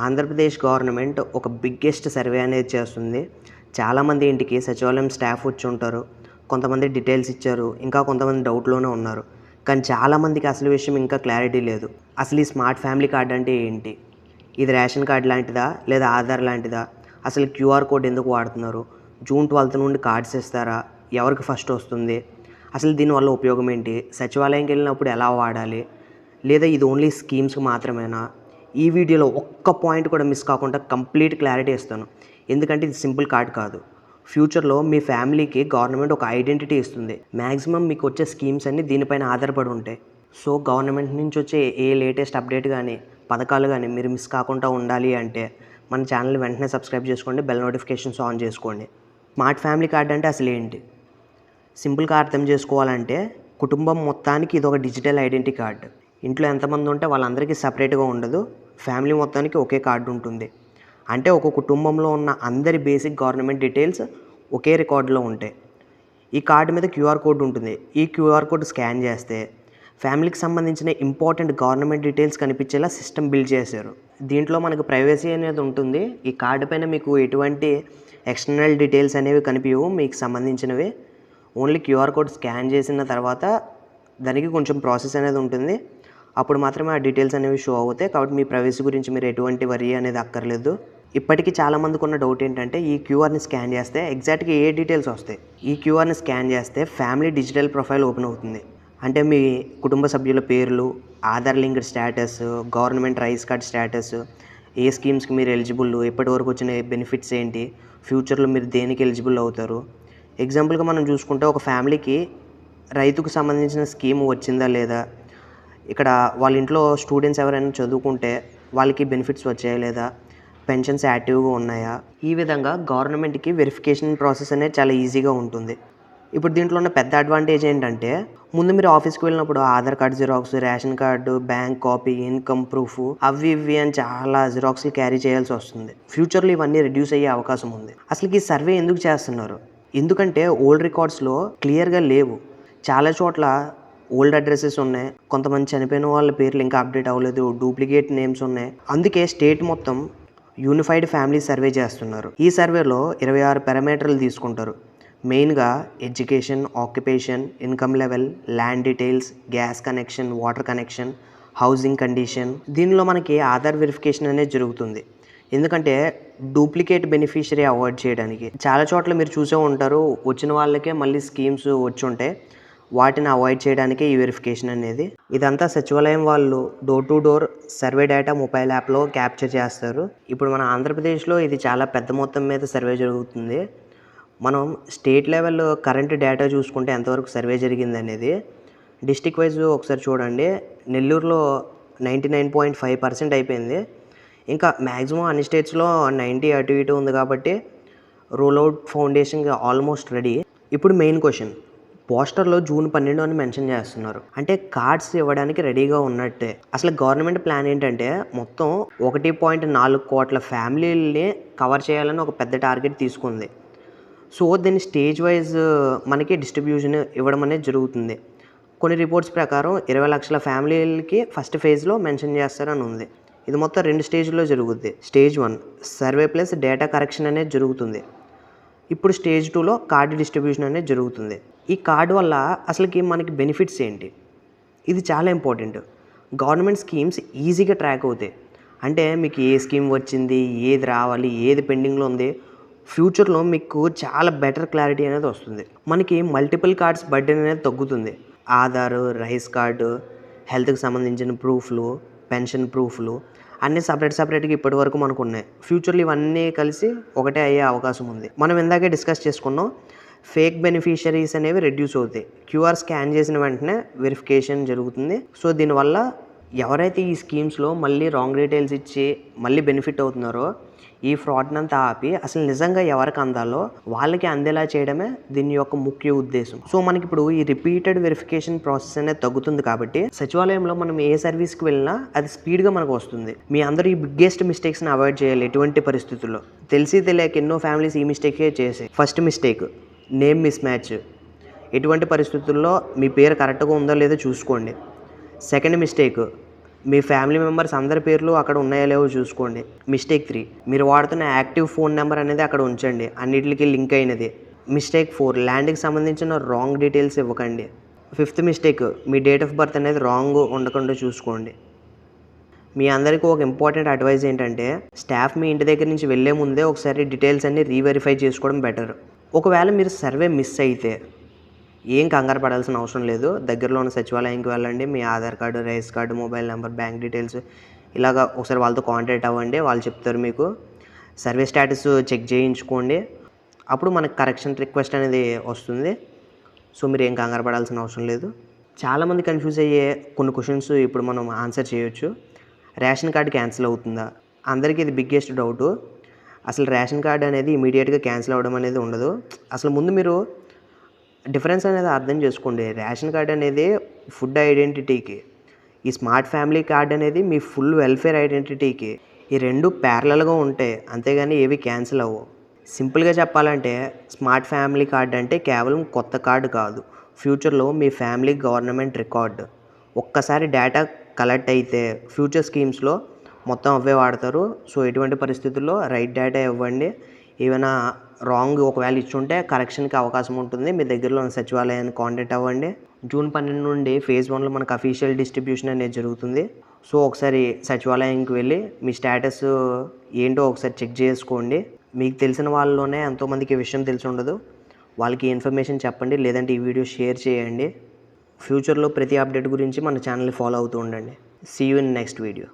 Andhra Pradesh government ఒక biggest survey అనేది చేస్తుంది. చాలామంది ఇంటికి సచివాలయం స్టాఫ్ వచ్చి ఉంటారు. కొంతమంది డీటెయిల్స్ ఇచ్చారు. ఇంకా కొంతమంది డౌట్‌లోనే ఉన్నారు. కానీ చాలామందికి అసలు విషయం ఇంకా క్లారిటీ లేదు. అసలు ఈ స్మార్ట్ ఫ్యామిలీ కార్డ్ అంటే ఏంటి? ఇది రేషన్ కార్డ్ లాంటిదా? లేదా ఆధార్ లాంటిదా? అసలు క్యూఆర్ కోడ్ ఎందుకు వాడుతున్నారు? జూన్ 12 నుండి కార్డ్స్ ఇస్తారా? ఎవరికి ఫస్ట్ వస్తుంది? అసలు దీనివల్ల ఉపయోగం ఏంటి? సచివాలయంకి వెళ్ళినప్పుడు ఎలా వాడాలి? లేదా ఇది ఓన్లీ స్కీమ్స్‌కి మాత్రమేనా? ఈ వీడియోలో ఒక్క పాయింట్ కూడా మిస్ కాకుండా కంప్లీట్ క్లారిటీ ఇస్తాను. ఎందుకంటే ఇది సింపుల్ కార్డ్ కాదు. ఫ్యూచర్‌లో మీ ఫ్యామిలీకి గవర్నమెంట్ ఒక ఐడెంటిటీ ఇస్తుంది. మ్యాక్సిమం మీకు వచ్చే స్కీమ్స్ అన్నీ దీనిపైన ఆధారపడి ఉంటాయి. సో గవర్నమెంట్ నుంచి వచ్చే ఏ లేటెస్ట్ అప్డేట్ కానీ, పథకాలు కానీ మీరు మిస్ కాకుండా ఉండాలి అంటే మన ఛానల్ని వెంటనే సబ్స్క్రైబ్ చేసుకోండి. బెల్ నోటిఫికేషన్స్ ఆన్ చేసుకోండి. స్మార్ట్ ఫ్యామిలీ కార్డ్ అంటే అసలు ఏంటి? సింపుల్గా అర్థం చేసుకోవాలంటే కుటుంబం మొత్తానికి ఇది ఒక డిజిటల్ ఐడెంటిటీ కార్డ్. ఇంట్లో ఎంతమంది ఉంటే వాళ్ళందరికీ సపరేట్గా ఉండదు. ఫ్యామిలీ మొత్తానికి ఒకే కార్డు ఉంటుంది. అంటే ఒక కుటుంబంలో ఉన్న అందరి బేసిక్ గవర్నమెంట్ డీటెయిల్స్ ఒకే రికార్డులో ఉంటాయి. ఈ కార్డు మీద క్యూఆర్ కోడ్ ఉంటుంది. ఈ క్యూఆర్ కోడ్ స్కాన్ చేస్తే ఫ్యామిలీకి సంబంధించిన ఇంపార్టెంట్ గవర్నమెంట్ డీటెయిల్స్ కనిపించేలా సిస్టమ్ బిల్డ్ చేశారు. దీంట్లో మనకు ప్రైవసీ అనేది ఉంటుంది. ఈ కార్డు పైన మీకు ఎటువంటి ఎక్స్టర్నల్ డీటెయిల్స్ అనేవి కనిపించవు. మీకు సంబంధించినవి ఓన్లీ క్యూఆర్ కోడ్ స్కాన్ చేసిన తర్వాత దానికి కొంచెం ప్రాసెస్ అనేది ఉంటుంది. అప్పుడు మాత్రమే ఆ డీటెయిల్స్ అనేవి షో అవుతాయి. కాబట్టి మీ ప్రైవసీ గురించి మీరు ఎటువంటి వరీ అనేది అక్కర్లేదు. ఇప్పటికీ చాలామందికి ఉన్న డౌట్ ఏంటంటే ఈ క్యూఆర్ని స్కాన్ చేస్తే ఎగ్జాక్ట్గా ఏ డీటెయిల్స్ వస్తాయి? ఈ క్యూఆర్ని స్కాన్ చేస్తే ఫ్యామిలీ డిజిటల్ ప్రొఫైల్ ఓపెన్ అవుతుంది. అంటే మీ కుటుంబ సభ్యుల పేర్లు, Aadhaar linked status, government rice card status, ఏ స్కీమ్స్కి మీరు ఎలిజిబుల్, ఇప్పటివరకు వచ్చిన బెనిఫిట్స్ ఏంటి, ఫ్యూచర్లో మీరు దేనికి ఎలిజిబుల్ అవుతారు. ఎగ్జాంపుల్గా మనం చూసుకుంటే ఒక ఫ్యామిలీకి రైతుకు సంబంధించిన స్కీమ్ వచ్చిందా లేదా, ఇక్కడ వాళ్ళ ఇంట్లో స్టూడెంట్స్ ఎవరైనా చదువుకుంటే వాళ్ళకి బెనిఫిట్స్ వచ్చాయా లేదా, పెన్షన్స్ యాక్టివ్గా ఉన్నాయా, ఈ విధంగా గవర్నమెంట్కి వెరిఫికేషన్ ప్రాసెస్ అనేది చాలా ఈజీగా ఉంటుంది. ఇప్పుడు దీంట్లో ఉన్న పెద్ద అడ్వాంటేజ్ ఏంటంటే ముందు మీరు ఆఫీస్కి వెళ్ళినప్పుడు Aadhaar card xerox, ration card, bank copy, income proof అవి ఇవి అని చాలా జిరాక్స్లు క్యారీ చేయాల్సి వస్తుంది. ఫ్యూచర్లో ఇవన్నీ రెడ్యూస్ అయ్యే అవకాశం ఉంది. అసలు ఈ సర్వే ఎందుకు చేస్తున్నారు? ఎందుకంటే ఓల్డ్ రికార్డ్స్లో క్లియర్గా లేవు. చాలా చోట్ల ఓల్డ్ అడ్రసెస్ ఉన్నాయి. కొంతమంది చనిపోయిన వాళ్ళ పేర్లు ఇంకా అప్డేట్ అవ్వలేదు. డూప్లికేట్ నేమ్స్ ఉన్నాయి. అందుకే స్టేట్ మొత్తం యూనిఫైడ్ ఫ్యామిలీ సర్వే చేస్తున్నారు. ఈ సర్వేలో 26 పారామీటర్లు తీసుకుంటారు. మెయిన్గా education, occupation, income level, land details, gas connection, water connection, housing condition. దీనిలో మనకి ఆధార్ వెరిఫికేషన్ అనేది జరుగుతుంది. ఎందుకంటే డూప్లికేట్ బెనిఫిషరీ అవాయిడ్ చేయడానికి. చాలా చోట్ల మీరు చూసే ఉంటారు, వచ్చిన వాళ్ళకే మళ్ళీ స్కీమ్స్ వచ్చి ఉంటాయి. వాటిని అవాయిడ్ చేయడానికే ఈ వెరిఫికేషన్ అనేది. ఇదంతా సచివాలయం వాళ్ళు door to door survey data mobile యాప్లో క్యాప్చర్ చేస్తారు. ఇప్పుడు మన ఆంధ్రప్రదేశ్లో ఇది చాలా పెద్ద మొత్తం మీద సర్వే జరుగుతుంది. మనం స్టేట్ లెవెల్ కరెంట్ డేటా చూసుకుంటే ఎంతవరకు సర్వే జరిగింది అనేది డిస్టిక్ వైజ్ ఒకసారి చూడండి. నెల్లూరులో 99.5% అయిపోయింది. ఇంకా మ్యాక్సిమం అన్ని స్టేట్స్లో 90 అటు ఇటు ఉంది. కాబట్టి రోల్అవుట్ ఫౌండేషన్ ఆల్మోస్ట్ రెడీ. ఇప్పుడు మెయిన్ క్వశ్చన్, పోస్టర్లో జూన్ 12 అని మెన్షన్ చేస్తున్నారు. అంటే కార్డ్స్ ఇవ్వడానికి రెడీగా ఉన్నట్టే. అసలు గవర్నమెంట్ ప్లాన్ ఏంటంటే మొత్తం 1.4 కోట్ల ఫ్యామిలీలని కవర్ చేయాలని ఒక పెద్ద టార్గెట్ తీసుకుంది. సో దీన్ని స్టేజ్ వైజ్ మనకి డిస్ట్రిబ్యూషన్ ఇవ్వడం అనేది జరుగుతుంది. కొన్ని రిపోర్ట్స్ ప్రకారం 20 లక్షల ఫ్యామిలీలకి ఫస్ట్ ఫేజ్లో మెన్షన్ చేస్తారని ఉంది. ఇది మొత్తం 2 స్టేజ్లో జరుగుద్ది. Stage 1 survey plus data correction అనేది జరుగుతుంది. ఇప్పుడు స్టేజ్ 2లో కార్డు డిస్ట్రిబ్యూషన్ అనేది జరుగుతుంది. ఈ కార్డు వల్ల అసలుకి మనకి బెనిఫిట్స్ ఏంటి? ఇది చాలా ఇంపార్టెంట్. గవర్నమెంట్ స్కీమ్స్ ఈజీగా ట్రాక్ అవుతాయి. అంటే మీకు ఏ స్కీమ్ వచ్చింది, ఏది రావాలి, ఏది పెండింగ్లో ఉంది, ఫ్యూచర్లో మీకు చాలా బెటర్ క్లారిటీ అనేది వస్తుంది. మనకి మల్టిపుల్ కార్డ్స్ బర్డెన్ అనేది తగ్గుతుంది. ఆధార్, రైస్ కార్డు, హెల్త్కి సంబంధించిన ప్రూఫ్లు, పెన్షన్ ప్రూఫ్లు అన్నీ సపరేట్గా ఇప్పటి వరకు మనకు ఉన్నాయి. ఫ్యూచర్లో ఇవన్నీ కలిసి ఒకటే అయ్యే అవకాశం ఉంది. మనం ఇందాకే డిస్కస్ చేసుకున్నాం, ఫేక్ బెనిఫిషరీస్ అనేవి రెడ్యూస్ అవుతాయి. క్యూఆర్ స్కాన్ చేసిన వెంటనే వెరిఫికేషన్ జరుగుతుంది. సో దీనివల్ల ఎవరైతే ఈ స్కీమ్స్లో మళ్ళీ రాంగ్ డీటెయిల్స్ ఇచ్చి మళ్ళీ బెనిఫిట్ అవుతున్నారో ఈ ఫ్రాడ్ని అంతా ఆపి అసలు నిజంగా ఎవరికి అందాలో వాళ్ళకి అందేలా చేయడమే దీని యొక్క ముఖ్య ఉద్దేశం. సో మనకి ఇప్పుడు ఈ రిపీటెడ్ వెరిఫికేషన్ ప్రాసెస్ అనేది తగ్గుతుంది. కాబట్టి సచివాలయంలో మనం ఏ సర్వీస్కి వెళ్ళినా అది స్పీడ్గా మనకు వస్తుంది. మీ అందరూ ఈ బిగ్గెస్ట్ మిస్టేక్స్ని అవాయిడ్ చేయాలి. ఎటువంటి పరిస్థితుల్లో తెలిసి తెలియక ఎన్నో ఫ్యామిలీస్ ఈ మిస్టేకే చేసాయి. First mistake, name miss match. ఎటువంటి పరిస్థితుల్లో మీ పేరు కరెక్ట్గా ఉందో లేదో చూసుకోండి. సెకండ్ మిస్టేక్, మీ ఫ్యామిలీ మెంబర్స్ అందరి పేర్లు అక్కడ ఉన్నాయో లేవో చూసుకోండి. మిస్టేక్ 3, మీరు వాడుతున్న యాక్టివ్ ఫోన్ నెంబర్ అనేది అక్కడ ఉంచండి, అన్నిటికి లింక్ అయినది. మిస్టేక్ 4, ల్యాండ్కి సంబంధించిన రాంగ్ డీటెయిల్స్ ఇవ్వకండి. 5th mistake, me date of birth అనేది రాంగ్ ఉండకుండా చూసుకోండి. మీ అందరికీ ఒక ఇంపార్టెంట్ అడ్వైజ్ ఏంటంటే, స్టాఫ్ మీ ఇంటి దగ్గర నుంచి వెళ్ళే ముందే ఒకసారి డీటెయిల్స్ అన్ని రీవెరిఫై చేసుకోవడం బెటర్. ఒకవేళ మీరు సర్వే మిస్ అయితే ఏం కంగారు పడాల్సిన అవసరం లేదు. దగ్గరలో ఉన్న సచివాలయానికి వెళ్ళండి. మీ Aadhaar card, rice card, mobile number, bank details ఇలాగ ఒకసారి వాళ్ళతో కాంటాక్ట్ అవ్వండి. వాళ్ళు చెప్తారు మీకు. సర్వే స్టేటస్ చెక్ చేయించుకోండి. అప్పుడు మనకు కరెక్షన్ రిక్వెస్ట్ అనేది వస్తుంది. సో మీరు ఏం కంగారు పడాల్సిన అవసరం లేదు. చాలామంది కన్ఫ్యూజ్ అయ్యే కొన్ని క్వశ్చన్స్ ఇప్పుడు మనం ఆన్సర్ చేయొచ్చు. రేషన్ కార్డు క్యాన్సిల్ అవుతుందా? అందరికీ ఇది బిగ్గెస్ట్ డౌటు. అసలు రేషన్ కార్డు అనేది ఇమీడియట్గా క్యాన్సిల్ అవ్వడం అనేది ఉండదు. అసలు ముందు మీరు డిఫరెన్స్ అనేది అర్థం చేసుకోండి. రేషన్ కార్డ్ అనేది ఫుడ్ ఐడెంటిటీకి, ఈ స్మార్ట్ ఫ్యామిలీ కార్డ్ అనేది మీ ఫుల్ వెల్ఫేర్ ఐడెంటిటీకి. ఈ రెండు ప్యారలల్గా ఉంటాయి, అంతేగాని ఏవి క్యాన్సిల్ అవ్వవు. సింపుల్గా చెప్పాలంటే స్మార్ట్ ఫ్యామిలీ కార్డ్ అంటే కేవలం కొత్త కార్డు కాదు, ఫ్యూచర్లో మీ ఫ్యామిలీ గవర్నమెంట్ రికార్డు. ఒక్కసారి డేటా కలెక్ట్ అయితే ఫ్యూచర్ స్కీమ్స్లో మొత్తం అవే వాడతారు. సో ఎటువంటి పరిస్థితుల్లో రైట్ డేటా ఇవ్వండి. ఏమైనా రాంగ్ ఒకవేళ ఇచ్చుంటే కరెక్షన్కి అవకాశం ఉంటుంది. మీ దగ్గరలో ఉన్న సచివాలయాన్ని కాంటాక్ట్ అవ్వండి. జూన్ 12 నుండి ఫేజ్ 1లో మనకు అఫీషియల్ డిస్ట్రిబ్యూషన్ అనేది జరుగుతుంది. సో ఒకసారి సచివాలయానికి వెళ్ళి మీ స్టేటస్ ఏంటో ఒకసారి చెక్ చేసుకోండి. మీకు తెలిసిన వాళ్ళలోనే ఎంతోమందికి ఈ విషయం తెలిసి ఉండదు, వాళ్ళకి ఇన్ఫర్మేషన్ చెప్పండి, లేదంటే ఈ వీడియో షేర్ చేయండి. ఫ్యూచర్లో ప్రతి అప్డేట్ గురించి మన ఛానల్ని ఫాలో అవుతూ ఉండండి. See you in next video.